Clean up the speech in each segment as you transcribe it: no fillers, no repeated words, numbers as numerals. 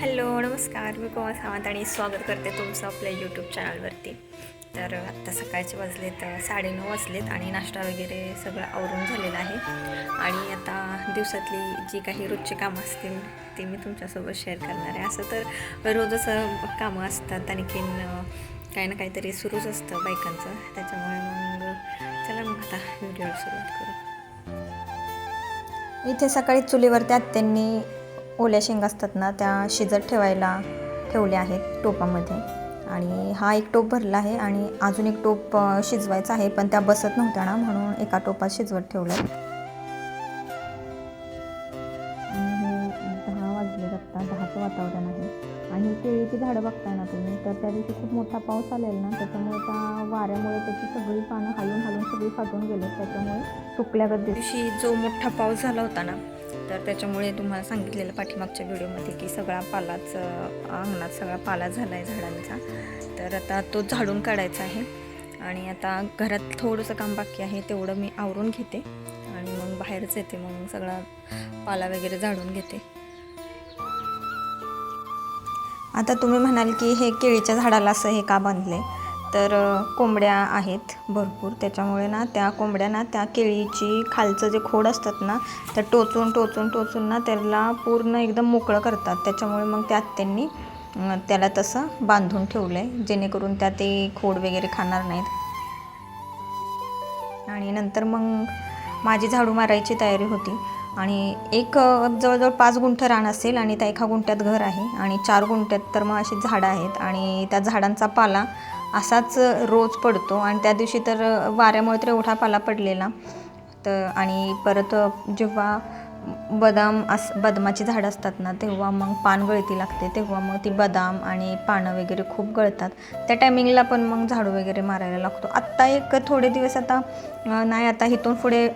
Hello नमस्कार, मी कोमल सावंत आणि स्वागत करते तुमचं आपल्या यूट्यूब चॅनलवरती. तर आत्ता सकाळचे वाजलेत 9:30 वाजलेत आणि नाश्ता वगैरे सगळं आवरून झालेलं आहे. आणि आता दिवसातली जी काही रोजची कामं असतील ती मी तुमच्यासोबत शेअर करणार आहे. असं तर रोजच कामं असतात, आणखीन काही ना काहीतरी सुरूच असतं बायकांचं. त्याच्यामुळे मग चला मग आता व्हिडिओला सुरुवात करू. इथे सकाळी चुलीवरती आत्यांनी ओल्या शेंगा असतात ना, त्या शिजत ठेवल्या आहेत टोपामध्ये. आणि हा एक टोप भरला आहे आणि अजून एक टोप शिजवायचा आहे, पण त्या बसत नव्हत्या ना, म्हणून एका टोपात शिजवत ठेवलं. आणि हे 10 वाजले, आत्ता 10चं वातावरण आहे. आणि केळीची झाडं बघताय ना तुम्ही, तर त्या दिवशी खूप मोठा पाऊस आलेला ना, त्याच्यामुळे त्या वाऱ्यामुळे त्याची सगळी पानं हलून सगळी फाटून गेली. त्याच्यामुळे सुकल्यागत दिवशी जो मोठा पाऊस झाला होता ना, तर त्याच्यामुळे तुम्हाला सांगितलेलं पाठीमागच्या व्हिडिओमध्ये की सगळा पालाच अंगणात सगळा पाला झाला आहे झाडांचा. तर आता तो झाडून काढायचा आहे. आणि आता घरात थोडंसं काम बाकी आहे, तेवढं मी आवरून घेते आणि मग बाहेरच येते, मग सगळा पाला वगैरे झाडून घेते. आता तुम्ही म्हणाल की हे केळीच्या झाडाला असं हे का बांधले, तर कोंबड्या आहेत भरपूर, त्याच्यामुळे ना त्या कोंबड्या ना त्या केळीची खालचं जे खोड असतात ना, त्या टोचून ना त्याला पूर्ण एकदम मोकळं करतात. त्याच्यामुळे मग त्या आत्यांनी त्याला तसं बांधून ठेवलं आहे, जेणेकरून त्या ते खोड वगैरे खाणार नाहीत. आणि नंतर मग माझी झाडू मारायची तयारी होती. आणि एक जवळजवळ 5 गुंठ रान असेल आणि त्या एका गुंठ्यात घर आहे आणि 4 गुंठ्यात तर मग अशी झाडं आहेत. आणि त्या झाडांचा पाला असाच रोज पडतो. आणि त्या दिवशी तर वाऱ्यामुळे तर एवढा पाला पडलेला. तर आणि परत जेव्हा बदामाची झाडं असतात ना, तेव्हा मग पान गळती लागते, तेव्हा मग ती बदाम आणि पानं वगैरे खूप गळतात. त्या टायमिंगला पण मग झाडू वगैरे मारायला लागतो. आत्ता एक थोडे दिवस आता नाही, आता इथून पुढे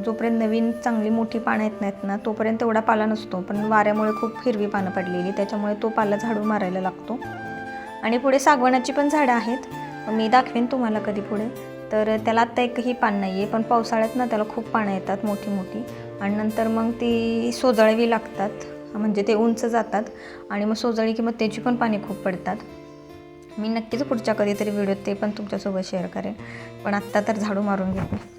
जोपर्यंत नवीन चांगली मोठी पानं येत नाहीत ना, तोपर्यंत एवढा पाला नसतो. पण वाऱ्यामुळे खूप हिरवी पानं पडलेली, त्याच्यामुळे तो पाला झाडू मारायला लागतो. आणि पुढे सागवानाची पण झाडं आहेत, मी दाखवेन तुम्हाला कधी पुढे. तर त्याला आत्ता एकही पान नाही आहे, पण पावसाळ्यात ना त्याला खूप पानं येतात मोठी. आणि नंतर मग ती सोजळावी लागतात, म्हणजे ते उंच जातात. आणि मग सोजळी की मग त्याची पण पाने खूप पडतात. मी नक्कीच पुढच्या कधीतरी व्हिडिओ ते पण तुमच्यासोबत शेअर करेन, पण आत्ता तर झाडू मारून घेते.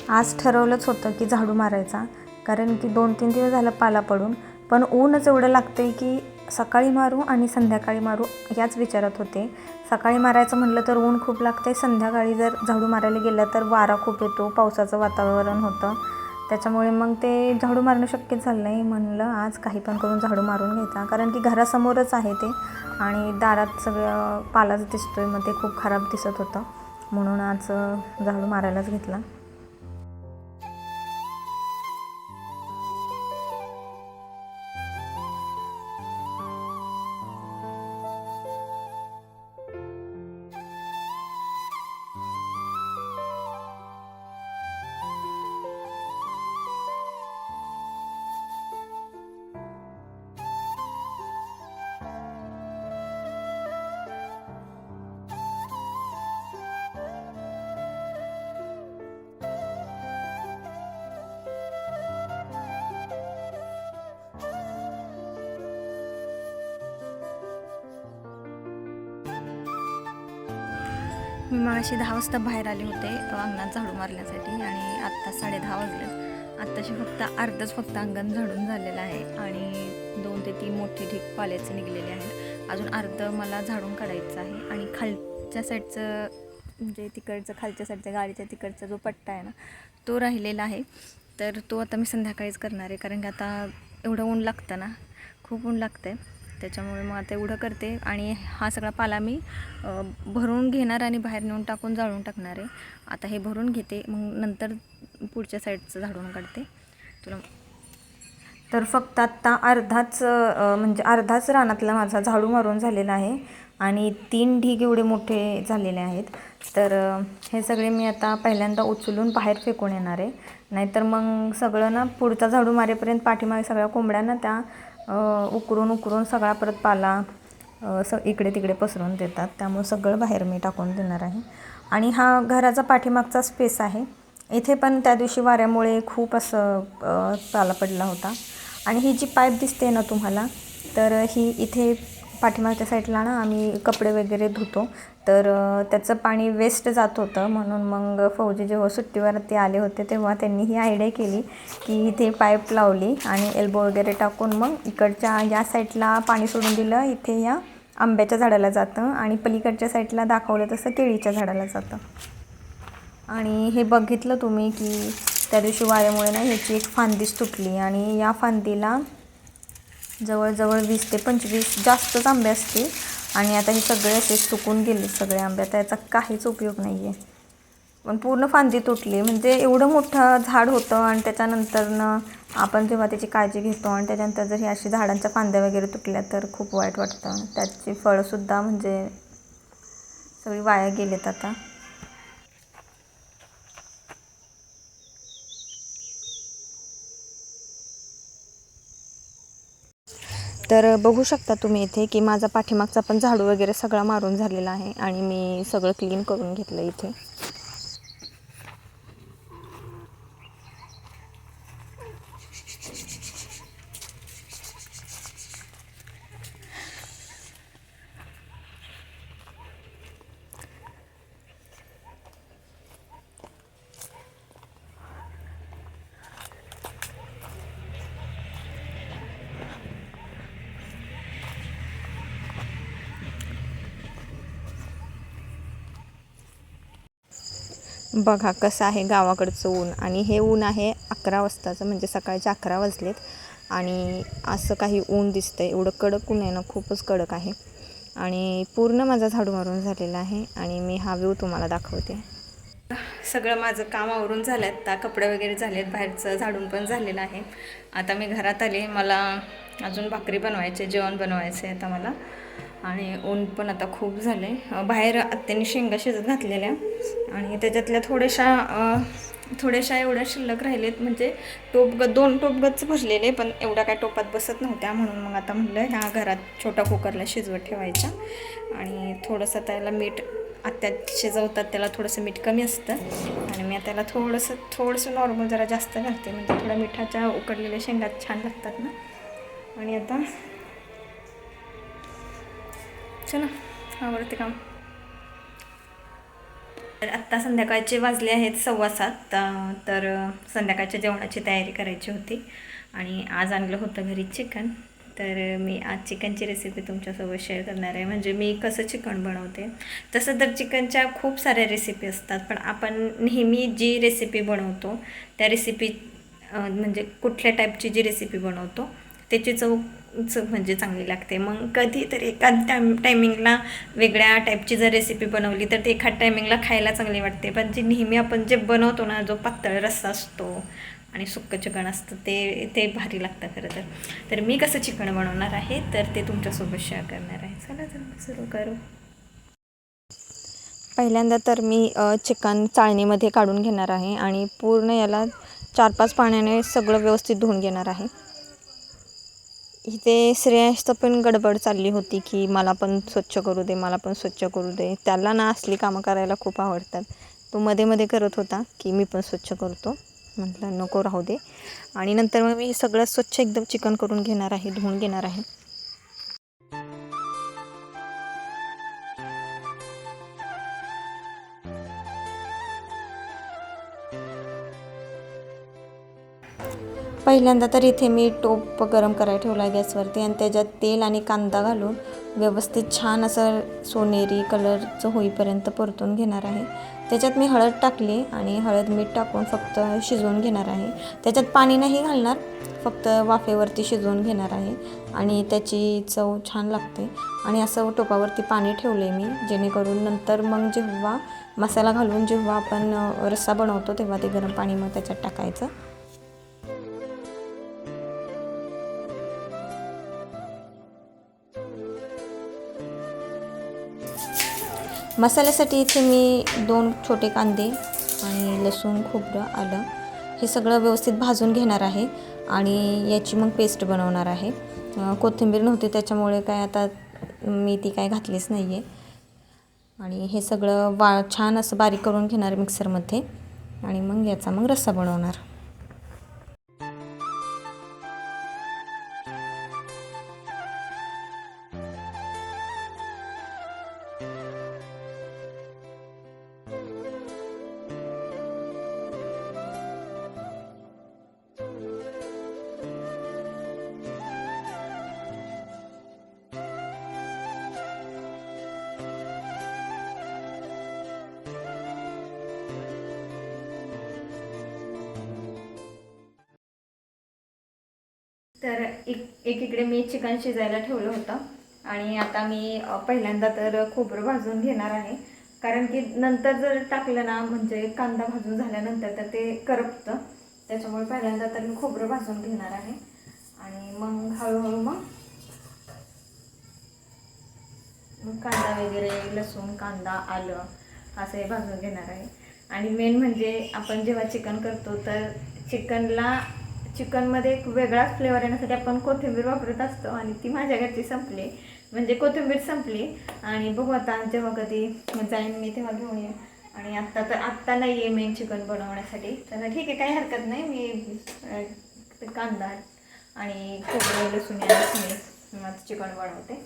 आज ठरवलंच होतं की झाडू मारायचा, कारण की 2-3 दिवस झालं पाला पडून. पण ऊनच एवढं लागतं आहे की सकाळी मारू आणि संध्याकाळी मारू याच विचारात होते. सकाळी मारायचं म्हटलं तर ऊन खूप लागतं आहे, संध्याकाळी जर झाडू मारायला गेलं तर वारा खूप येतो, पावसाचं वातावरण होतं. त्याच्यामुळे मग ते झाडू मारणं शक्यच झालं नाही. म्हणलं आज काही पण करून झाडू मारून घ्यायचा, कारण की घरासमोरच आहे ते आणि दारात सगळं पालाच दिसतो आहे, मग ते खूप खराब दिसत होतं, म्हणून आज झाडू मारायलाच घेतला. मी मगाशी 10 वाजता बाहेर आले होते अंगणात झाडू मारण्यासाठी आणि आत्ता 10:30 वाजले. आत्ताशी फक्त अंगण झाडून झालेलं आहे आणि 2 ते 3 मोठे ढीग पाल्याचे निघलेले आहेत. अजून अर्ध मला झाडून काढायचं आहे. आणि खालच्या साईडचं म्हणजे तिकडचं खालच्या साईडच्या गाडीच्या तिकडचा जो पट्टा आहे ना तो राहिलेला आहे. तर तो आता मी संध्याकाळीच करणार आहे, कारण की आता एवढं ऊन लागतं ना, खूप ऊन लागतं आहे. त्याच्यामुळे मग आता एवढं करते आणि हा सगळा पाला मी भरून घेणार आणि बाहेर नेऊन टाकून जाळून टाकणार आहे. आता हे भरून घेते, मग नंतर पुढच्या साईडचं झाडून काढते तुला. तर फक्त आत्ता अर्धाच रानातला माझा झाडू मारून झालेला आहे आणि 3 ढीग एवढे मोठे झालेले आहेत. तर हे सगळे मी आता पहिल्यांदा उचलून बाहेर फेकून येणार आहे, नाहीतर मग सगळं ना पुढचा झाडू मारेपर्यंत पाठीमागे सगळ्या कोंबड्यांना त्या उकरून सगळा परत पाला इकडे तिकडे पसरून देतात. त्यामुळे सगळं बाहेर मी टाकून देणार आहे. आणि हा घराचा पाठीमागचा स्पेस आहे. इथे पण त्या दिवशी वाऱ्यामुळे खूप असं पाला पडला होता. आणि ही जी पाईप दिसते ना तुम्हाला, तर ही इथे पाठीमागच्या साईडला ना आम्ही कपडे वगैरे धुतो, तर त्याचं पाणी वेस्ट जात होतं. म्हणून मग फौजी जेव्हा सुट्टीवरती आले होते तेव्हा त्यांनी ही आयडिया केली की इथे पाईप लावली आणि एल्बो वगैरे टाकून मग इकडच्या या साईडला पाणी सोडून दिलं. इथे या आंब्याच्या झाडाला जातं आणि पलीकडच्या साईडला दाखवलं तसं केळीच्या झाडाला जातं. आणि हे बघितलं तुम्ही की त्या दिवशी वाऱ्यामुळे ना ह्याची एक फांदीच तुटली आणि या फांदीला जवळजवळ 20 ते 25 जास्तच आंबे असतील. आणि आता हे सगळे असे सुकून गेले सगळे आंबे, आता याचा काहीच उपयोग नाही आहे. पण पूर्ण फांदी तुटली, म्हणजे एवढं मोठं झाड होतं आणि त्याच्यानंतरनं आपण जेव्हा त्याची काळजी घेतो आणि त्याच्यानंतर जर ही अशी झाडांच्या फांद्या वगैरे तुटल्या तर खूप वाईट वाटतं. त्याची फळंसुद्धा म्हणजे सगळी वाया गेलेत आता. तर बघू शकता तुम्ही इथे की माझा पाठीमागचा पण झाडू वगैरे सगळा मारून झालेला आहे आणि मी सगळं क्लीन करून घेतलं इथे. बघा कसं आहे गावाकडचं ऊन, आणि हे ऊन आहे 11 वाजताचं, म्हणजे सकाळचे 11 वाजलेत आणि असं काही ऊन दिसतं आहे. एवढं कडक ऊन आहे ना, खूपच कडक आहे. आणि पूर्ण माझा झाडू मारून झालेला आहे आणि मी हा व्ह्यू तुम्हाला दाखवते. सगळं माझं काम आवरून झालं आहे. आता कपडे वगैरे झालेत, बाहेरचं झाडून पण झालेलं आहे. आता मी घरात आले, मला अजून भाकरी बनवायचे, जेवण बनवायचं आहे आता मला. आणि ऊन पण आता खूप झालं आहे. बाहेर आत्याने शेंगा शिजत घातलेल्या आणि त्याच्यातल्या थोड्याशा एवढ्या शिल्लक राहिलेत, म्हणजे दोन टोपगच भरलेले, पण एवढ्या काय टोपात बसत नव्हत्या. म्हणून मग आता म्हटलं ह्या घरात छोट्या कुकरला शिजवत ठेवायच्या. आणि थोडंसं त्याला मीठ, आत्या शिजवतात त्याला थोडंसं मीठ कमी असतं आणि मी त्याला थोडंसं नॉर्मल जरा जास्त घालते, म्हणजे थोड्या मिठाच्या उकडलेल्या शेंगात छान लागतात ना. आणि आता चला आवडते काम. तर आत्ता संध्याकाळचे वाजले आहेत 6:15. तर संध्याकाळच्या जेवणाची तयारी करायची होती आणि आज आणलं होतं घरी चिकन. तर मी आज चिकनची रेसिपी तुमच्यासोबत शेअर करणार आहे. म्हणजे मी कसं चिकन बनवते. तसं तर चिकनच्या खूप साऱ्या रेसिपी असतात, पण आपण नेहमी जी रेसिपी बनवतो त्या रेसिपी म्हणजे कुठल्या टाईपची जी रेसिपी बनवतो त्याची चव म्हणजे चांगली लागते. मग कधीतरी एखाद टायमिंगला वेगळ्या टाईपची जर रेसिपी बनवली तर ते एखाद टायमिंगला खायला चांगली वाटते. पण जी नेहमी आपण जे बनवतो ना, जो पातळ रस्सा असतो आणि सुक्कं चिकन असतं ते भारी लागतं खरं तर. तर मी कसं चिकन बनवणार आहे तर ते तुमच्यासोबत शेअर करणार आहे. चला तर सुरू करू. पहिल्यांदा तर मी चिकन चाळणीमध्ये काढून घेणार आहे आणि पूर्ण याला 4-5 पाण्याने सगळं व्यवस्थित धुवून घेणार आहे. इथे श्रेयसचं पण गडबड चालली होती की मला पण स्वच्छ करू दे. त्याला ना असली कामं करायला खूप आवडतात. तो मध्ये करत होता की मी पण स्वच्छ करतो. म्हटलं नको, राहू दे. आणि नंतर मग मी सगळं स्वच्छ एकदम चिकन करून घेणार आहे, धुवून घेणार आहे. पहिल्यांदा तर इथे मी टोप गरम करायला ठेवला आहे गॅसवरती आणि त्याच्यात तेल आणि कांदा घालून व्यवस्थित छान असं सोनेरी कलरचं होईपर्यंत परतून घेणार आहे. त्याच्यात मी हळद टाकली आणि हळद मीठ टाकून फक्त शिजवून घेणार आहे. त्याच्यात पाणी नाही घालणार, फक्त वाफेवरती शिजवून घेणार आहे आणि त्याची चव छान लागते. आणि असं टोपावरती पाणी ठेवले मी, जेणेकरून नंतर मग जेव्हा मसाला घालून जेव्हा आपण रस्सा बनवतो तेव्हा ते गरम पाणी मग त्याच्यात टाकायचं. मसाल्यासाठी इथे मी 2 छोटे कांदे आणि लसूण, खोबरं, आलं हे सगळं व्यवस्थित भाजून घेणार आहे आणि याची मग पेस्ट बनवणार आहे. कोथिंबीर नव्हती त्याच्यामुळे काय आता मी ती काय घातलीच नाही आहे. आणि हे सगळं छान असं बारीक करून घेणार मिक्सरमध्ये आणि मग याचा मग रस्सा बनवणार. तर एकीकडे मी चिकन शिजायला ठेवलं होतं आणि आता मी पहिल्यांदा तर खोबरं भाजून घेणार आहे. कारण की नंतर जर टाकलं ना म्हणजे कांदा भाजून झाल्यानंतर तर ते करपतं. त्याच्यामुळे पहिल्यांदा तर मी खोबरं भाजून घेणार आहे आणि मग हळूहळू मग कांदा वगैरे, लसूण, कांदा, आलं असं हे भाजून घेणार आहे. आणि मेन म्हणजे आपण जेव्हा चिकन करतो तर चिकनमध्ये एक वेगळाच फ्लेवर येण्यासाठी आपण कोथिंबीर वापरत असतो आणि ती माझ्या घरची संपली, म्हणजे कोथिंबीर संपली. आणि बघू आता जेव्हा कधी जाईन मी तेव्हा घेऊन येईन. आणि आत्ता नाही आहे मेन चिकन बनवण्यासाठी, तर ठीक आहे, काही हरकत नाही. मी कांदा आणि खोबरं, लसूण याचं चिकन बनवते.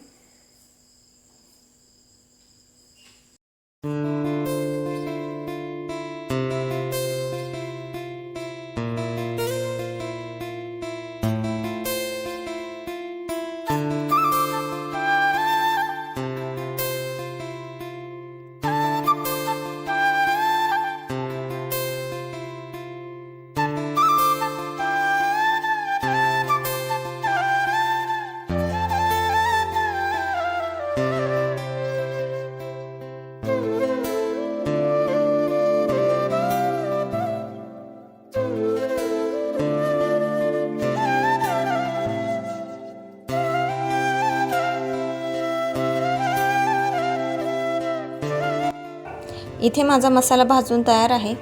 इथे माझा मसाला भाजून तयार आहे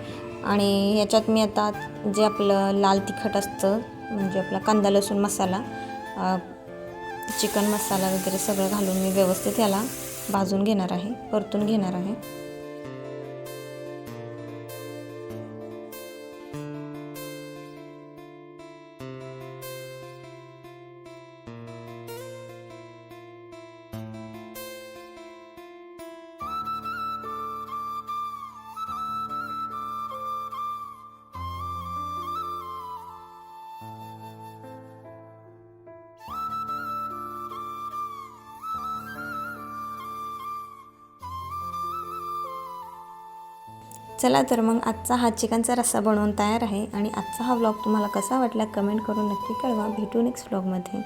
आणि याच्यात मी आता जे आपलं लाल तिखट असतं म्हणजे आपला कांदा लसूण मसाला, चिकन मसाला वगैरे सगळं घालून मी व्यवस्थित याला भाजून घेणार आहे, परतून घेणार आहे. चला तर मग आजचा हा चिकनचा रस्सा बनवून तयार आहे आणि आजचा हा व्लॉग तुम्हाला कसा वाटला कमेंट करून नक्की कळवा. भेटू नेक्स्ट व्लॉगमध्ये.